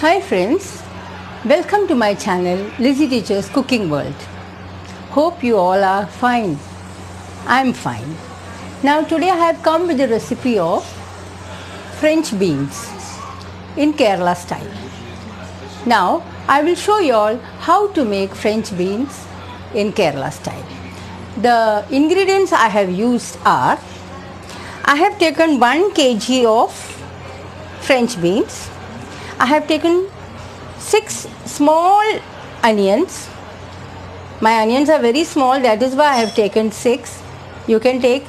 Hi friends, welcome to my channel Lizzie Teacher's Cooking World. Hope you all are fine. I'm fine. Now today I have come with a recipe of French beans in Kerala style. Now I will show you all how to make French beans in Kerala style. The ingredients I have used are, I have taken 1 kg of French beans. I have taken 6 small onions. My onions are very small, that is why I have taken 6. You can take,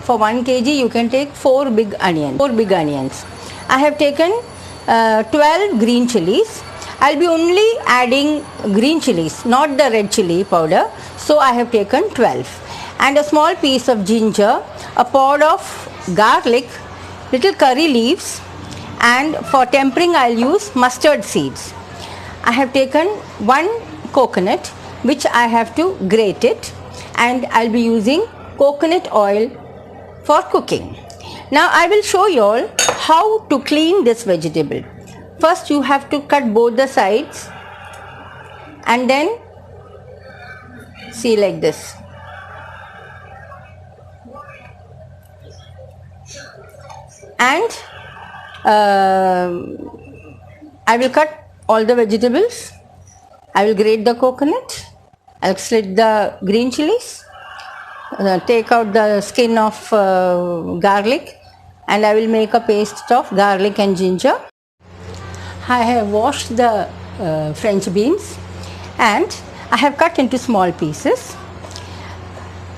for 1 kg, you can take 4 big onions. I have taken 12 green chilies. I'll be only adding green chilies, not the red chili powder. So I have taken 12. And a small piece of ginger, a pod of garlic, little curry leaves, and for tempering I'll use mustard seeds. I have taken 1 coconut which I have to grate it, and I'll be using coconut oil for cooking. Now I will show you all how to clean this vegetable. First you have to cut both the sides and then see like this. And I will cut all the vegetables. I will grate the coconut. I'll slit the green chilies, take out the skin of garlic, and I will make a paste of garlic and ginger. I have washed the French beans and I have cut into small pieces.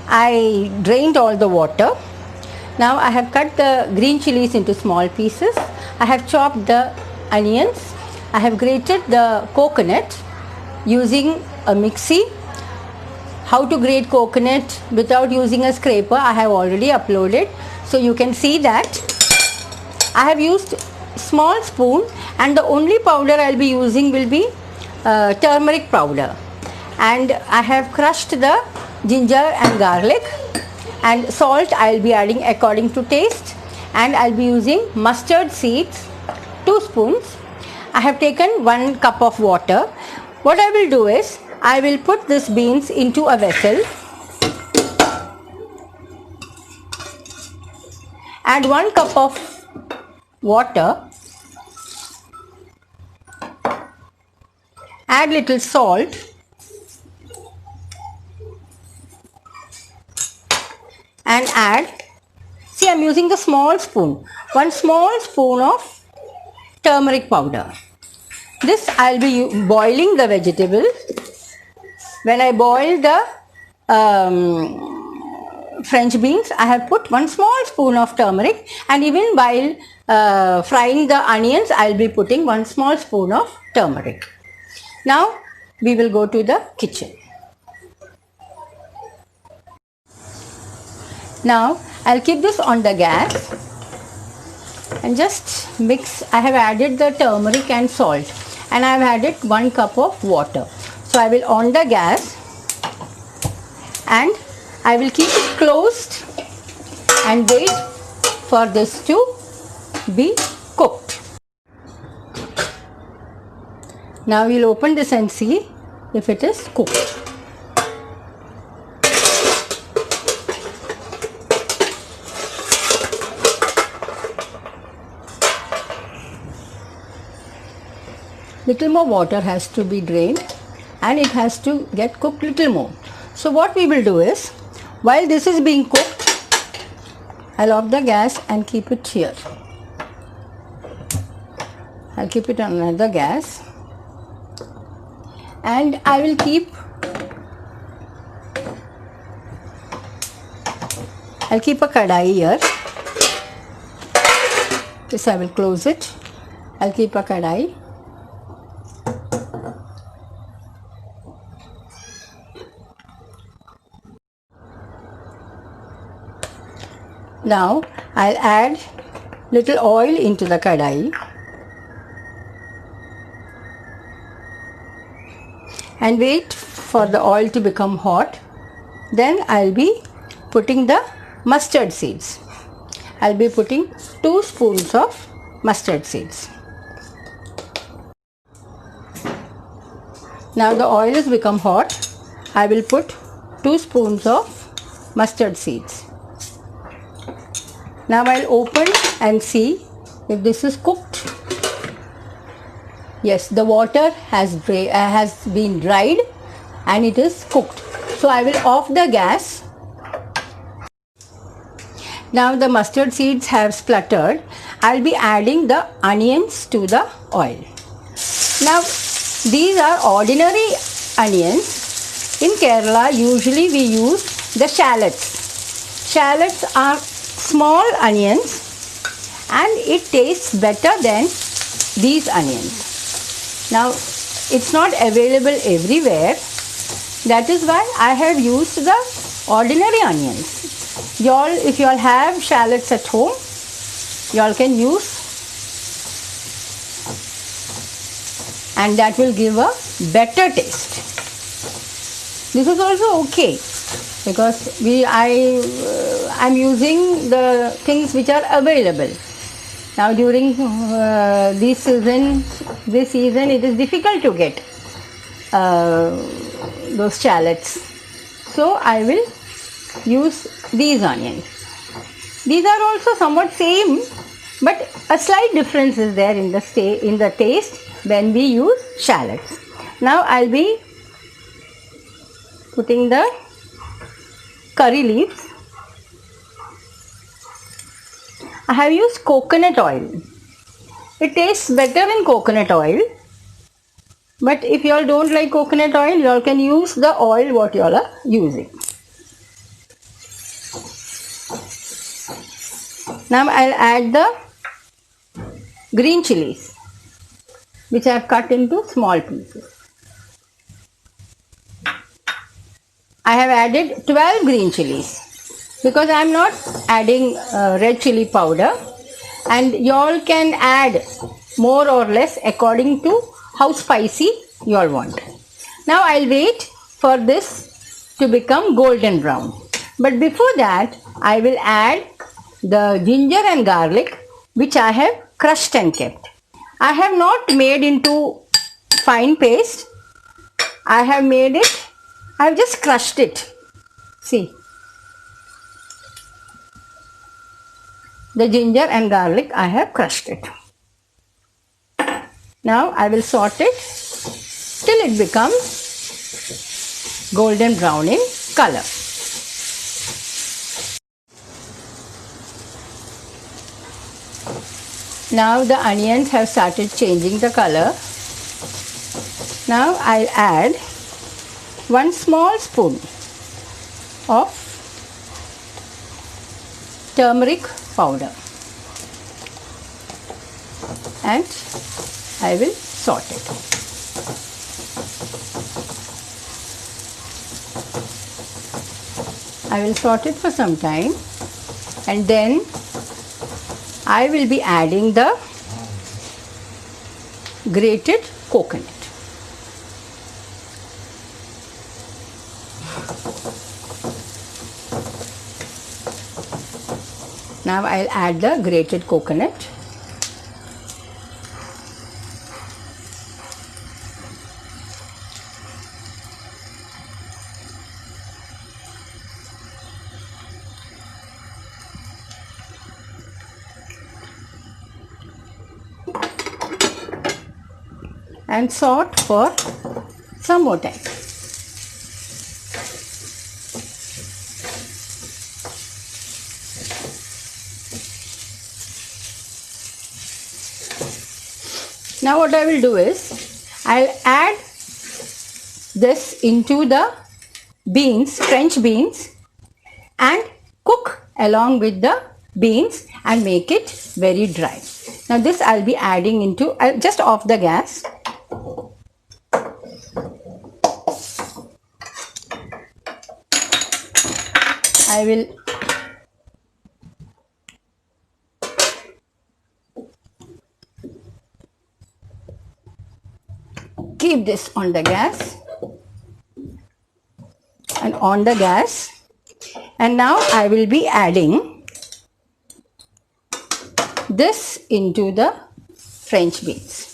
I drained all the water. Now I have cut the green chilies into small pieces. I have chopped the onions. I have grated the coconut using a mixie. How to grate coconut without using a scraper I have already uploaded. So you can see that. I have used small spoon, and the only powder I will be using will be turmeric powder. And I have crushed the ginger and garlic. And salt I will be adding according to taste, and I will be using mustard seeds, 2 spoons. I have taken 1 cup of water. What I will do is, I will put these beans into a vessel, add 1 cup of water, add little salt, and add, see I am using the small spoon, 1 small spoon of turmeric powder. This I will be boiling the vegetable. When I boil the French beans, I have put 1 small spoon of turmeric, and even while frying the onions, I will be putting 1 small spoon of turmeric. Now we will go to the kitchen. Now I'll keep this on the gas and just mix. I have added the turmeric and salt, and I have added 1 cup of water. So I will on the gas and I will keep it closed and wait for this to be cooked. Now we'll open this and see if it is cooked. Little more water has to be drained and it has to get cooked little more. So what we will do is, while this is being cooked, I'll off the gas and keep it here. I'll keep it on another gas, and I will keep, I'll keep a kadai here. This I will close it. I'll keep a kadai. Now I'll add little oil into the kadai and wait for the oil to become hot. Then I'll be putting the mustard seeds. I'll be putting 2 spoons of mustard seeds. Now the oil has become hot. I will put 2 spoons of mustard seeds. Now I'll open and see if this is cooked. Yes, the water has been dried and it is cooked. So I will off the gas. Now the mustard seeds have spluttered. I'll be adding the onions to the oil. Now these are ordinary onions. In Kerala, usually we use the shallots. Shallots are small onions and it tastes better than these onions. Now it's not available everywhere. That is why I have used the ordinary onions. If you all have shallots at home, you all can use, and that will give a better taste. This is also okay because I'm using the things which are available. Now during this season it is difficult to get those shallots. So I will use these onions. These are also somewhat same, but a slight difference is there in the taste when we use shallots. Now I'll be putting the curry leaves. I have used coconut oil. It tastes better in coconut oil. But if you all don't like coconut oil, you all can use the oil what you all are using. Now I'll add the green chilies, which I have cut into small pieces. I have added 12 green chilies because I am not adding red chili powder, and you all can add more or less according to how spicy you all want. Now I'll wait for this to become golden brown. But before that, I will add the ginger and garlic which I have crushed and kept. I have not made into fine paste. I have just crushed it. See, the ginger and garlic, I have crushed it. Now I will saute it till it becomes golden brown in color. Now the onions have started changing the color. Now I'll add 1 small spoon of turmeric powder and I will saute it. I will saute it for some time and then I will be adding the grated coconut. Now I'll add the grated coconut. And saute for some more time. Now what I will do is, I'll add this into the beans, French beans, and cook along with the beans and make it very dry. Now this I'll be adding into, I'll just off the gas. I will keep this on the gas and on the gas, and now I will be adding this into the French beans.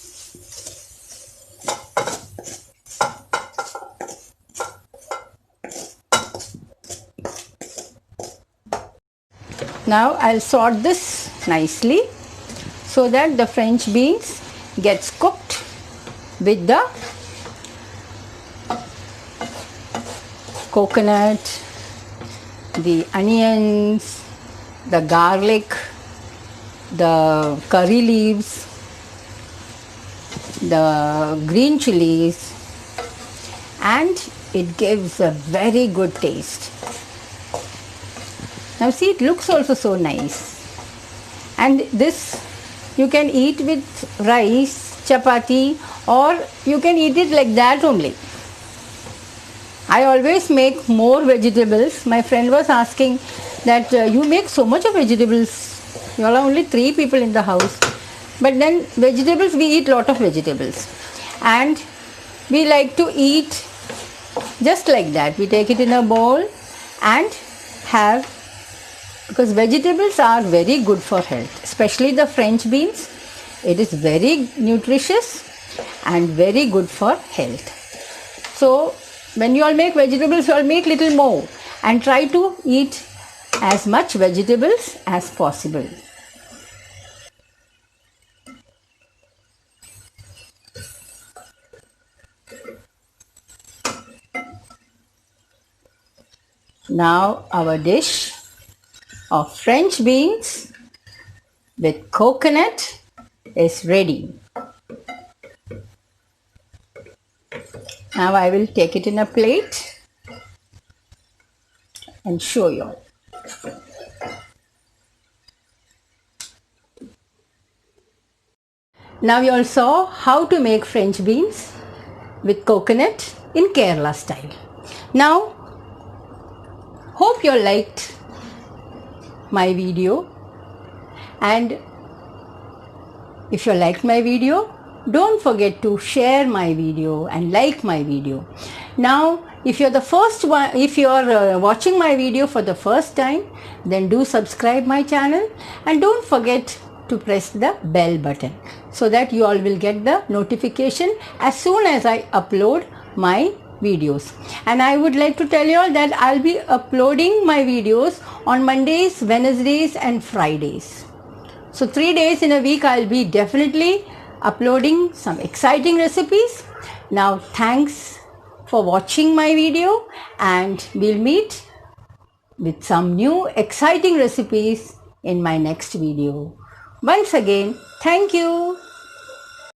Now I'll sort this nicely so that the French beans gets cooked with the coconut, the onions, the garlic, the curry leaves, the green chilies, and it gives a very good taste. Now see, it looks also so nice. And this you can eat with rice, chapati, or you can eat it like that only. I always make more vegetables. My friend was asking that you make so much of vegetables. You are only 3 people in the house. But then vegetables, we eat lot of vegetables. And we like to eat just like that. We take it in a bowl and have, because vegetables are very good for health, especially the French beans. It is very nutritious and very good for health. So when you all make vegetables, you all make little more and try to eat as much vegetables as possible. Now our dish of French beans with coconut is ready. Now I will take it in a plate and show you. Now you all saw how to make French beans with coconut in Kerala style. Now, hope you all liked my video, and if you liked my video, don't forget to share my video and like my video. Now, if you're the first one, if you're watching my video for the first time, then do subscribe my channel and don't forget to press the bell button so that you all will get the notification as soon as I upload my videos. And I would like to tell you all that I'll be uploading my videos on Mondays, Wednesdays and Fridays. So 3 days in a week I'll be definitely uploading some exciting recipes. Now thanks for watching my video, and we'll meet with some new exciting recipes in my next video. Once again, thank you.